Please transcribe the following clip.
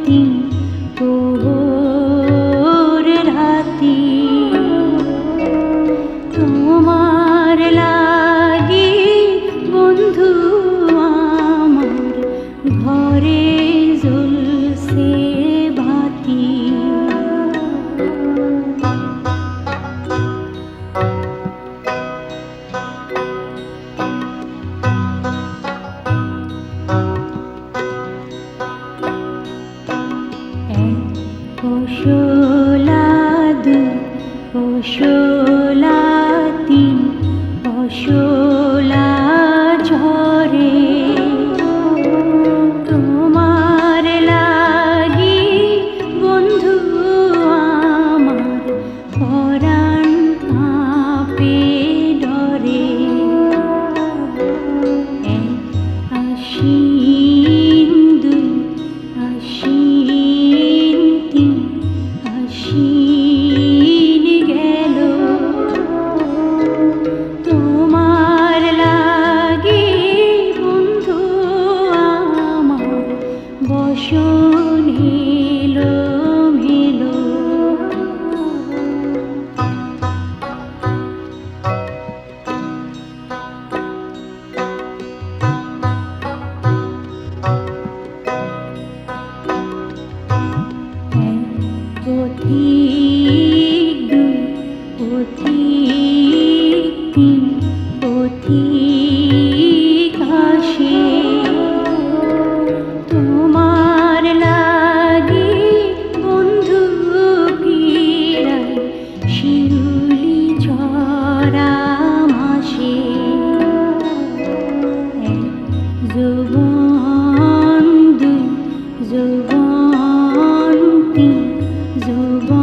তিন প্রহর রাতি তোমার লাগি বন্ধু আমার ঘরে জ্বলছে বাতি। অসলা দুই অসলা তিন অসলা ঝরে তোমার লাগি বন্ধু আমার পরাণ কাঁপে ডরে। আশ্বিন দুই আশ্বিন তিন আশ্বিন গেল তোমার লাগি বন্ধু আমার বসন এলো মেলো। পথিক দুই পথিক তিন পথিক আসে তোমার লাগি বন্ধু ফিরাই শিউলি ঝরা মাসে। যৌবন দুই যৌবন তিন যৌবন